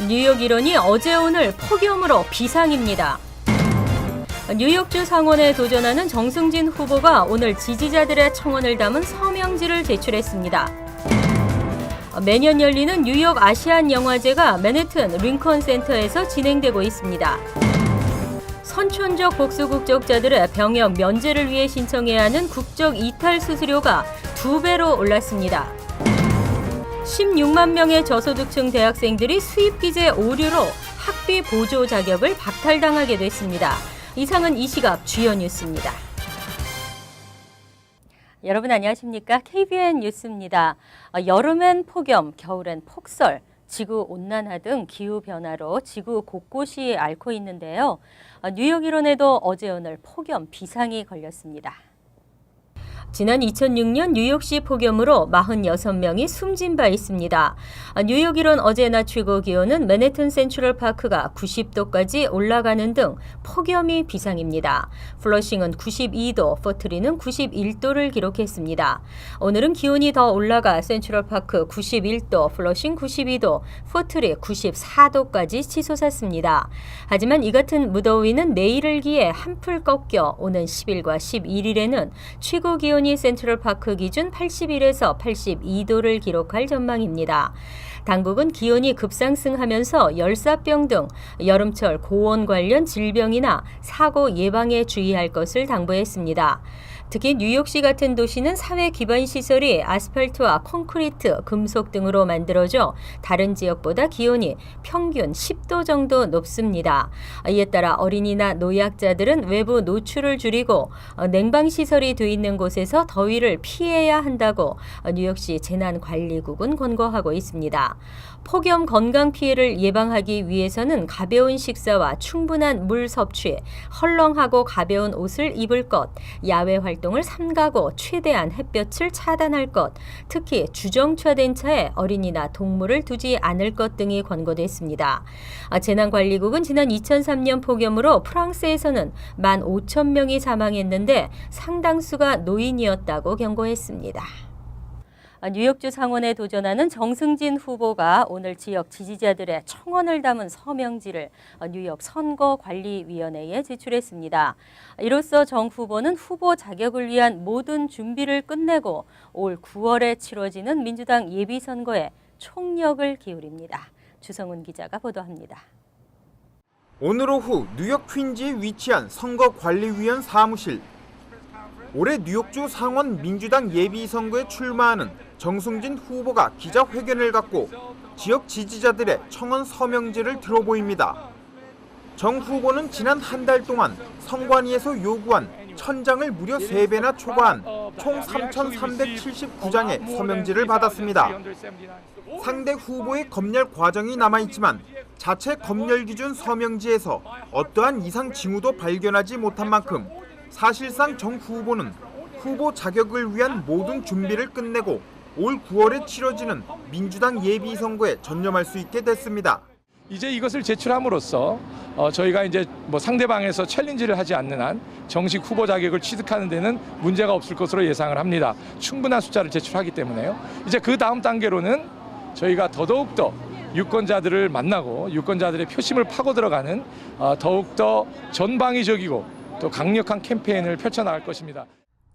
뉴욕 일원이 어제 오늘 폭염으로 비상입니다. 뉴욕주 상원에 도전하는 정승진 후보가 오늘 지지자들의 청원을 담은 서명지를 제출했습니다. 매년 열리는 뉴욕 아시안 영화제가 맨해튼 링컨 센터에서 진행되고 있습니다. 선천적 복수 국적자들의 병역 면제를 위해 신청해야 하는 국적 이탈 수수료가 2배로 올랐습니다. 16만 명의 저소득층 대학생들이 수입기재 오류로 학비 보조 자격을 박탈당하게 됐습니다. 이상은 이 시각 주요 뉴스입니다. 여러분 안녕하십니까? KBN 뉴스입니다. 여름엔 폭염, 겨울엔 폭설, 지구온난화 등 기후변화로 지구 곳곳이 앓고 있는데요. 뉴욕 일원에도 어제 오늘 폭염 비상이 걸렸습니다. 지난 2006년 뉴욕시 폭염으로 46명이 숨진 바 있습니다. 뉴욕 일원 어제 낮 최고 기온은 맨해튼 센트럴파크가 90도까지 올라가는 등 폭염이 비상입니다. 플러싱은 92도, 포트리는 91도를 기록했습니다. 오늘은 기온이 더 올라가 센트럴파크 91도, 플러싱 92도, 포트리 94도까지 치솟았습니다. 하지만 이 같은 무더위는 내일을 기해 한풀 꺾여 오는 10일과 11일에는 최고 기온이 센트럴파크 기준 81에서 82도를 기록할 전망입니다. 당국은 기온이 급상승하면서 열사병 등 여름철 고온 관련 질병이나 사고 예방에 주의할 것을 당부했습니다. 특히 뉴욕시 같은 도시는 사회 기반 시설이 아스팔트와 콘크리트, 금속 등으로 만들어져 다른 지역보다 기온이 평균 10도 정도 높습니다. 이에 따라 어린이나 노약자들은 외부 노출을 줄이고 냉방 시설이 돼 있는 곳에서 더위를 피해야 한다고 뉴욕시 재난관리국은 권고하고 있습니다. 폭염 건강 피해를 예방하기 위해서는 가벼운 식사와 충분한 물 섭취, 헐렁하고 가벼운 옷을 입을 것, 야외 활동을 삼가고 최대한 햇볕을 차단할 것, 특히 주정차된 차에 어린이나 동물을 두지 않을 것 등이 권고됐습니다. 재난관리국은 지난 2003년 폭염으로 프랑스에서는 15,000명이 사망했는데 상당수가 노인이었다고 경고했습니다. 뉴욕주 상원에 도전하는 정승진 후보가 오늘 지역 지지자들의 청원을 담은 서명지를 뉴욕 선거관리위원회에 제출했습니다. 이로써 정 후보는 후보 자격을 위한 모든 준비를 끝내고 올 9월에 치러지는 민주당 예비선거에 총력을 기울입니다. 주성훈 기자가 보도합니다. 오늘 오후 뉴욕 퀸즈에 위치한 선거관리위원 사무실. 올해 뉴욕주 상원 민주당 예비선거에 출마하는 정승진 후보가 기자회견을 갖고 지역 지지자들의 청원 서명지를 들어보입니다. 정 후보는 지난 한 달 동안 선관위에서 요구한 1,000장을 무려 3배나 초과한 총 3,379장의 서명지를 받았습니다. 상대 후보의 검열 과정이 남아있지만 자체 검열 기준 서명지에서 어떠한 이상 징후도 발견하지 못한 만큼 사실상 정 후보는 후보 자격을 위한 모든 준비를 끝내고 올 9월에 치러지는 민주당 예비선거에 전념할 수 있게 됐습니다. 이제 이것을 제출함으로써 저희가 이제 상대방에서 챌린지를 하지 않는 한 정식 후보 자격을 취득하는 데는 문제가 없을 것으로 예상을 합니다. 충분한 숫자를 제출하기 때문에요. 이제 그 다음 단계로는 저희가 더더욱더 유권자들을 만나고 유권자들의 표심을 파고 들어가는 더욱더 전방위적이고 또 강력한 캠페인을 펼쳐나갈 것입니다.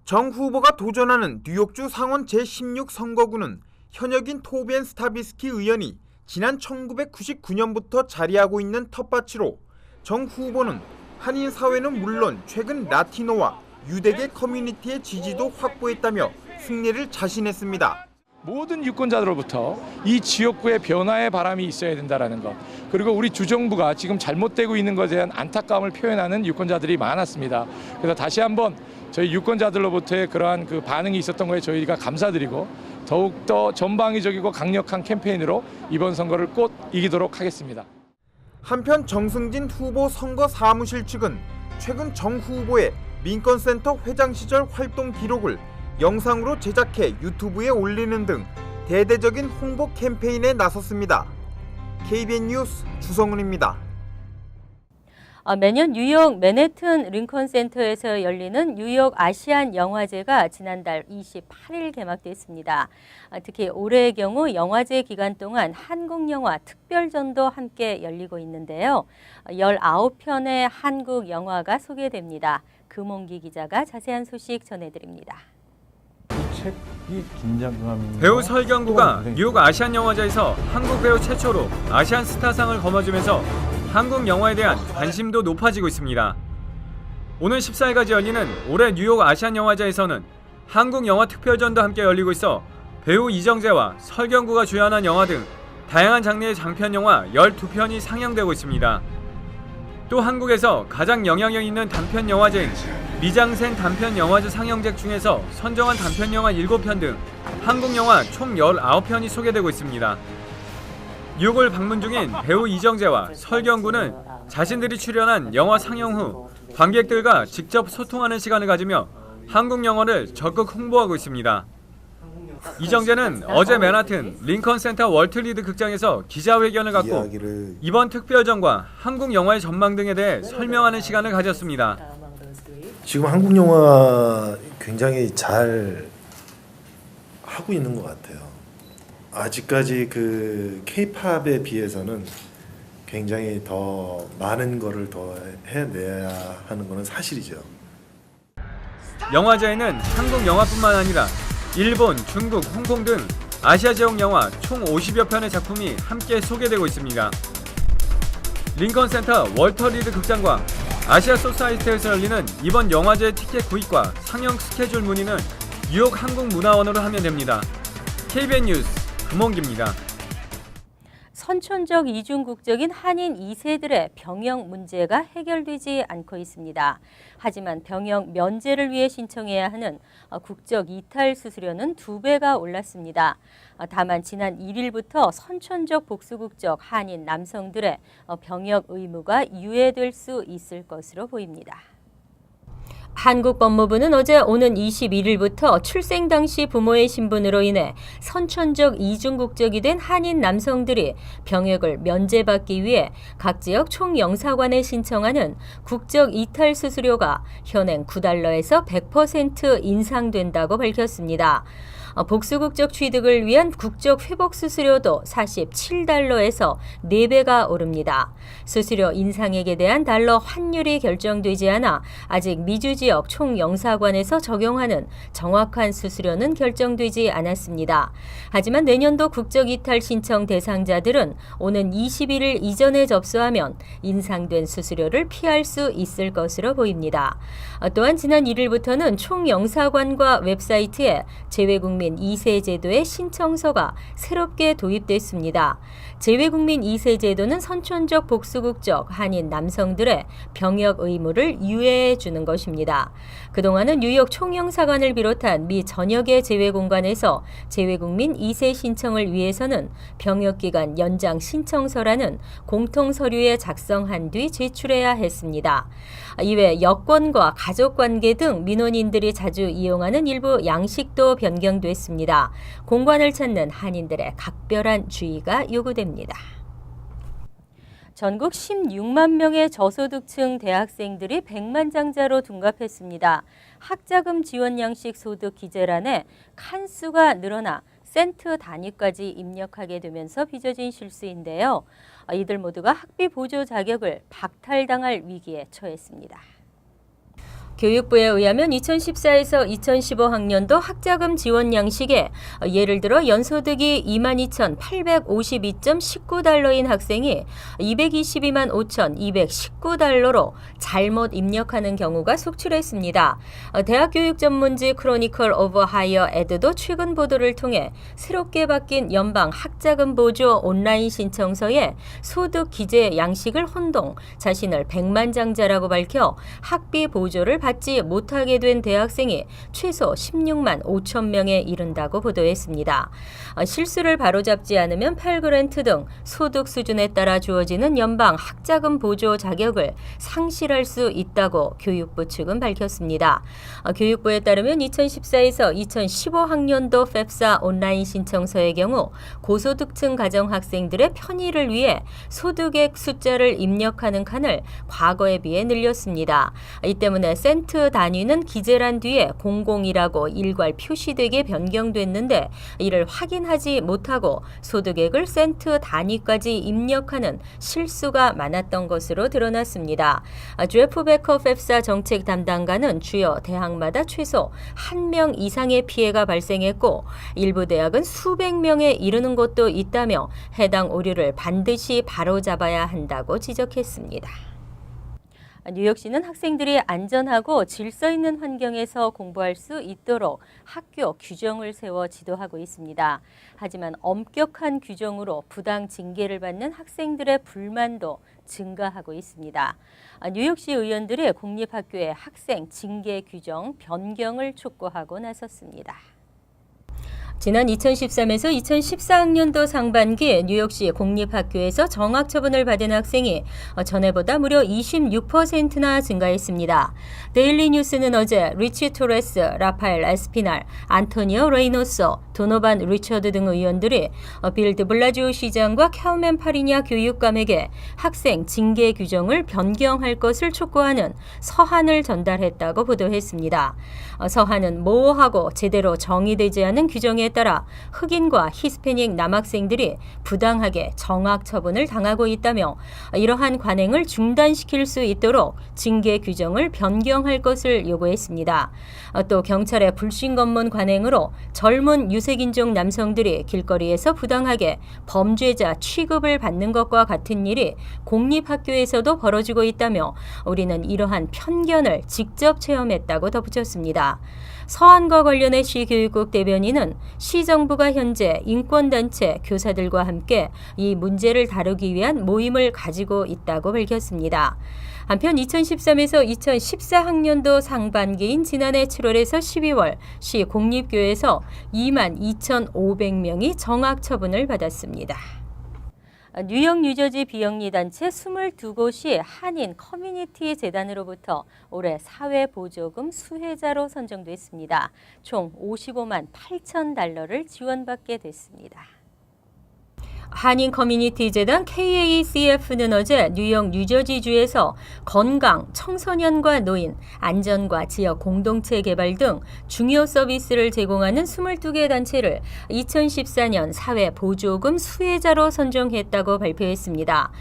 정 후보가 도전하는 뉴욕주 상원 제16 선거구는 현역인 토벤 스타비스키 의원이 지난 1999년부터 자리하고 있는 텃밭으로 정 후보는 한인 사회는 물론 최근 라티노와 유대계 커뮤니티의 지지도 확보했다며 승리를 자신했습니다. 모든 유권자들로부터 이 지역구의 변화의 바람이 있어야 된다는 것, 그리고 우리 주정부가 지금 잘못되고 있는 것에 대한 안타까움을 표현하는 유권자들이 많았습니다. 그래서 다시 한번 저희 유권자들로부터의 그러한 그 반응이 있었던 거에 저희가 감사드리고 더욱더 전방위적이고 강력한 캠페인으로 이번 선거를 꼭 이기도록 하겠습니다. 한편 정승진 후보 선거 사무실 측은 최근 정 후보의 민컨센터 회장 시절 활동 기록을 영상으로 제작해 유튜브에 올리는 등 대대적인 홍보 캠페인에 나섰습니다. KBN 뉴스 주성훈입니다. 매년 뉴욕 맨해튼 링컨 센터에서 열리는 뉴욕 아시안 영화제가 지난달 28일 개막됐습니다. 특히 올해의 경우 영화제 기간 동안 한국 영화 특별전도 함께 열리고 있는데요. 19편의 한국 영화가 소개됩니다. 금홍기 기자가 자세한 소식 전해드립니다. 책이 긴장감. 배우 설경구가 뉴욕 아시안 영화제에서 한국 배우 최초로 아시안 스타상을 거머쥐면서 한국 영화에 대한 관심도 높아지고 있습니다. 오는 14일까지 열리는 올해 뉴욕 아시안 영화제에서는 한국 영화 특별전도 함께 열리고 있어 배우 이정재와 설경구가 주연한 영화 등 다양한 장르의 장편 영화 12편이 상영되고 있습니다. 또 한국에서 가장 영향력 있는 단편 영화제인 미장센 단편 영화제 상영작 중에서 선정한 단편 영화 7편 등 한국 영화 총 19편이 소개되고 있습니다. 뉴욕을 방문 중인 배우 이정재와 설경구는 자신들이 출연한 영화 상영 후 관객들과 직접 소통하는 시간을 가지며 한국 영화를 적극 홍보하고 있습니다. 이정재는 어제 맨하튼 링컨 센터 월트 리드 극장에서 기자회견을 갖고 이번 특별전과 한국 영화의 전망 등에 대해 설명하는 시간을 가졌습니다. 지금 한국 영화 굉장히 잘 하고 있는 것 같아요. 아직까지 그 K-팝에 비해서는 굉장히 더 많은 거를 더 해내야 하는 것은 사실이죠. 영화제에는 한국 영화뿐만 아니라 일본, 중국, 홍콩 등 아시아 지역 영화 총 50여 편의 작품이 함께 소개되고 있습니다. 링컨 센터 월터 리드 극장과 아시아 소사이티에서 열리는 이번 영화제 티켓 구입과 상영 스케줄 문의는 뉴욕 한국문화원으로 하면 됩니다. KBN 뉴스 금홍기입니다. 선천적 이중 국적인 한인 2세들의 병역 문제가 해결되지 않고 있습니다. 하지만 병역 면제를 위해 신청해야 하는 국적 이탈 수수료는 2배가 올랐습니다. 다만 지난 1일부터 선천적 복수국적 한인 남성들의 병역 의무가 유예될 수 있을 것으로 보입니다. 한국 법무부는 어제 오는 21일부터 출생 당시 부모의 신분으로 인해 선천적 이중 국적이 된 한인 남성들이 병역을 면제받기 위해 각 지역 총영사관에 신청하는 국적 이탈 수수료가 현행 $9에서 100% 인상된다고 밝혔습니다. 복수국적 취득을 위한 국적 회복 수수료도 $47에서 4배가 오릅니다. 수수료 인상액에 대한 달러 환율이 결정되지 않아 아직 미주 지역 총영사관에서 적용하는 정확한 수수료는 결정되지 않았습니다. 하지만 내년도 국적 이탈 신청 대상자들은 오는 21일 이전에 접수하면 인상된 수수료를 피할 수 있을 것으로 보입니다. 또한 지난 1일부터는 총영사관과 웹사이트에 재외국민 2세 제도의 신청서가 새롭게 도입됐습니다. 재외국민 2세 제도는 선천적 복수국적 한인 남성들의 병역 의무를 유예해 주는 것입니다. 그동안은 뉴욕 총영사관을 비롯한 미 전역의 재외공관에서 재외국민 2세 신청을 위해서는 병역기간 연장 신청서라는 공통서류에 작성한 뒤 제출해야 했습니다. 이외 여권과 가족관계 등 민원인들이 자주 이용하는 일부 양식도 변경됐습니다. 공관을 찾는 한인들의 각별한 주의가 요구됩니다. 전국 16만 명의 저소득층 대학생들이 백만장자로 둔갑했습니다. 학자금 지원 양식 소득 기재란에 칸수가 늘어나 센트 단위까지 입력하게 되면서 빚어진 실수인데요. 이들 모두가 학비 보조 자격을 박탈당할 위기에 처했습니다. 교육부에 의하면 2014에서 2015학년도 학자금 지원 양식에 예를 들어 연소득이 22,852.19달러인 학생이 222만5,219달러로 잘못 입력하는 경우가 속출했습니다. 대학교육전문지 크로니컬 오브 하이어 에드도 최근 보도를 통해 새롭게 바뀐 연방 학자금 보조 온라인 신청서에 소득 기재 양식을 혼동, 자신을 백만장자라고 밝혀 학비 보조를 받지 못하게 된 대학생이 최소 16만 5천 명에 이른다고 보도했습니다. 실수를 바로잡지 않으면 펠그랜트 등 소득 수준에 따라 주어지는 연방 학자금 보조 자격을 상실할 수 있다고 교육부 측은 밝혔습니다. 교육부에 따르면 2014에서 2015학년도 펩사 온라인 신청서의 경우 고소득층 가정 학생들의 편의를 위해 소득액 숫자를 입력하는 칸을 과거에 비해 늘렸습니다. 이 때문에 센트 단위는 기재란 뒤에 00이라고 일괄 표시되게 변경됐는데 이를 확인하지 못하고 소득액을 센트 단위까지 입력하는 실수가 많았던 것으로 드러났습니다. 제프 베커 펩사 정책 담당가는 주요 대학마다 최소 1명 이상의 피해가 발생했고 일부 대학은 수백 명에 이르는 곳도 있다며 해당 오류를 반드시 바로잡아야 한다고 지적했습니다. 뉴욕시는 학생들이 안전하고 질서 있는 환경에서 공부할 수 있도록 학교 규정을 세워 지도하고 있습니다. 하지만 엄격한 규정으로 부당 징계를 받는 학생들의 불만도 증가하고 있습니다. 뉴욕시 의원들이 공립학교의 학생 징계 규정 변경을 촉구하고 나섰습니다. 지난 2013에서 2014학년도 상반기 뉴욕시 공립학교에서 정학처분을 받은 학생이 전해보다 무려 26%나 증가했습니다. 데일리 뉴스는 어제 리치 토레스, 라파엘 에스피날, 안토니오 레이노소, 도노반 리처드 등 의원들이 빌 드블라지오 시장과 캘맨 파리냐 교육감에게 학생 징계 규정을 변경할 것을 촉구하는 서한을 전달했다고 보도했습니다. 서한은 모호하고 제대로 정의되지 않은 규정에 따라 흑인과 히스패닉 남학생들이 부당하게 정학 처분을 당하고 있다며 이러한 관행을 중단시킬 수 있도록 징계 규정을 변경할 것을 요구했습니다. 또 경찰의 불신 검문 관행으로 젊은 유색인종 남성들이 길거리에서 부당하게 범죄자 취급을 받는 것과 같은 일이 공립학교에서도 벌어지고 있다며 우리는 이러한 편견을 직접 체험했다고 덧붙였습니다. 서한과 관련해 시교육국 대변인은 시정부가 현재 인권단체, 교사들과 함께 이 문제를 다루기 위한 모임을 가지고 있다고 밝혔습니다. 한편 2013에서 2014학년도 상반기인 지난해 7월에서 12월 시 공립교에서 22,500명이 정학 처분을 받았습니다. 뉴욕 뉴저지 비영리 단체 22곳이 한인 커뮤니티 재단으로부터 올해 사회보조금 수혜자로 선정됐습니다. 총 55만 8천 달러를 지원받게 됐습니다. 한인 커뮤니티 재단 KACF는 어제 뉴욕 뉴저지주에서 건강, 청소년과 노인, 안전과 지역 공동체 개발 등 중요 서비스를 제공하는 22개 단체를 2014년 사회보조금 수혜자로 선정했다고 발표했습니다.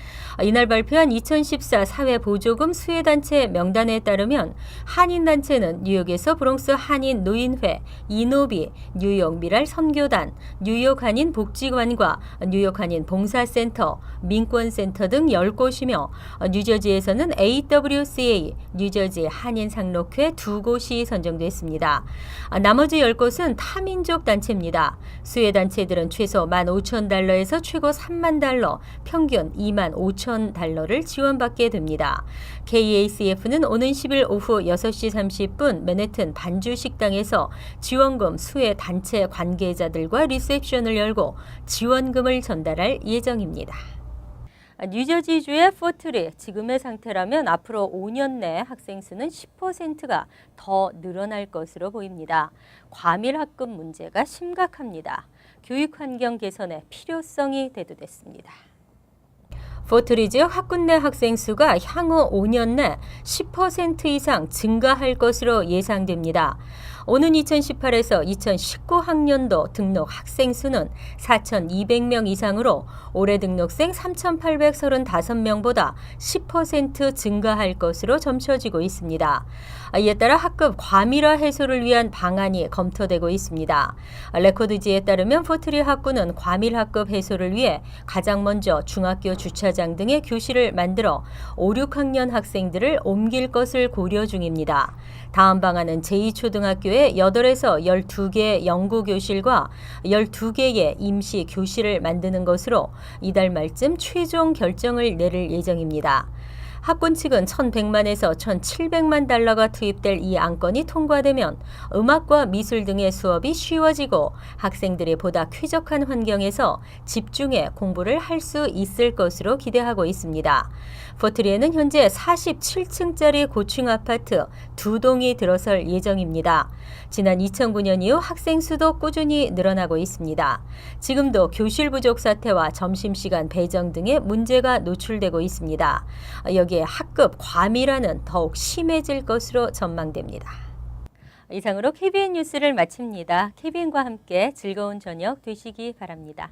이날 발표한 2014 사회보조금 수혜단체 명단에 따르면 한인단체는 뉴욕에서 브롱스 한인 노인회, 이노비, 뉴욕 미랄 선교단, 뉴욕 한인 복지관과 뉴욕 한인 봉사센터, 민권센터 등 10곳이며 뉴저지에서는 AWCA, 뉴저지 한인 상록회 2곳이 선정됐습니다. 나머지 10곳은 타민족 단체입니다. 수혜 단체들은 최소 15,000달러에서 최고 3만 달러, 평균 25,000달러를 지원받게 됩니다. KACF는 오는 10일 오후 6시 30분 맨해튼 반주 식당에서 지원금 수혜 단체 관계자들과 리셉션을 열고 지원금을 전달할 예정입니다. 뉴저지주의 포트리, 지금의 상태라면 앞으로 5년 내 학생 수는 10%가 더 늘어날 것으로 보입니다. 과밀학급 문제가 심각합니다. 교육 환경 개선의 필요성이 대두됐습니다. 포트리 지역 학군 내 학생 수가 향후 5년 내 10% 이상 증가할 것으로 예상됩니다. 오는 2018에서 2019학년도 등록 학생 수는 4,200명 이상으로 올해 등록생 3,835명보다 10% 증가할 것으로 점쳐지고 있습니다. 이에 따라 학급 과밀화 해소를 위한 방안이 검토되고 있습니다. 레코드지에 따르면 포트리 학군은 과밀학급 해소를 위해 가장 먼저 중학교 주차장 등의 교실을 만들어 5, 6학년 학생들을 옮길 것을 고려 중입니다. 다음 방안은 제2초등학교에 8에서 12개의 연구교실과 12개의 임시교실을 만드는 것으로 이달 말쯤 최종 결정을 내릴 예정입니다. 학군 측은 1,100만에서 1,700만 달러가 투입될 이 안건이 통과되면 음악과 미술 등의 수업이 쉬워지고 학생들이 보다 쾌적한 환경에서 집중해 공부를 할 수 있을 것으로 기대하고 있습니다. 포트리에는 현재 47층짜리 고층 아파트 2동이 들어설 예정입니다. 지난 2009년 이후 학생 수도 꾸준히 늘어나고 있습니다. 지금도 교실 부족 사태와 점심시간 배정 등의 문제가 노출되고 있습니다. 여기에 학급 과밀화는 더욱 심해질 것으로 전망됩니다. 이상으로 KBN 뉴스를 마칩니다. KBN과 함께 즐거운 저녁 되시기 바랍니다.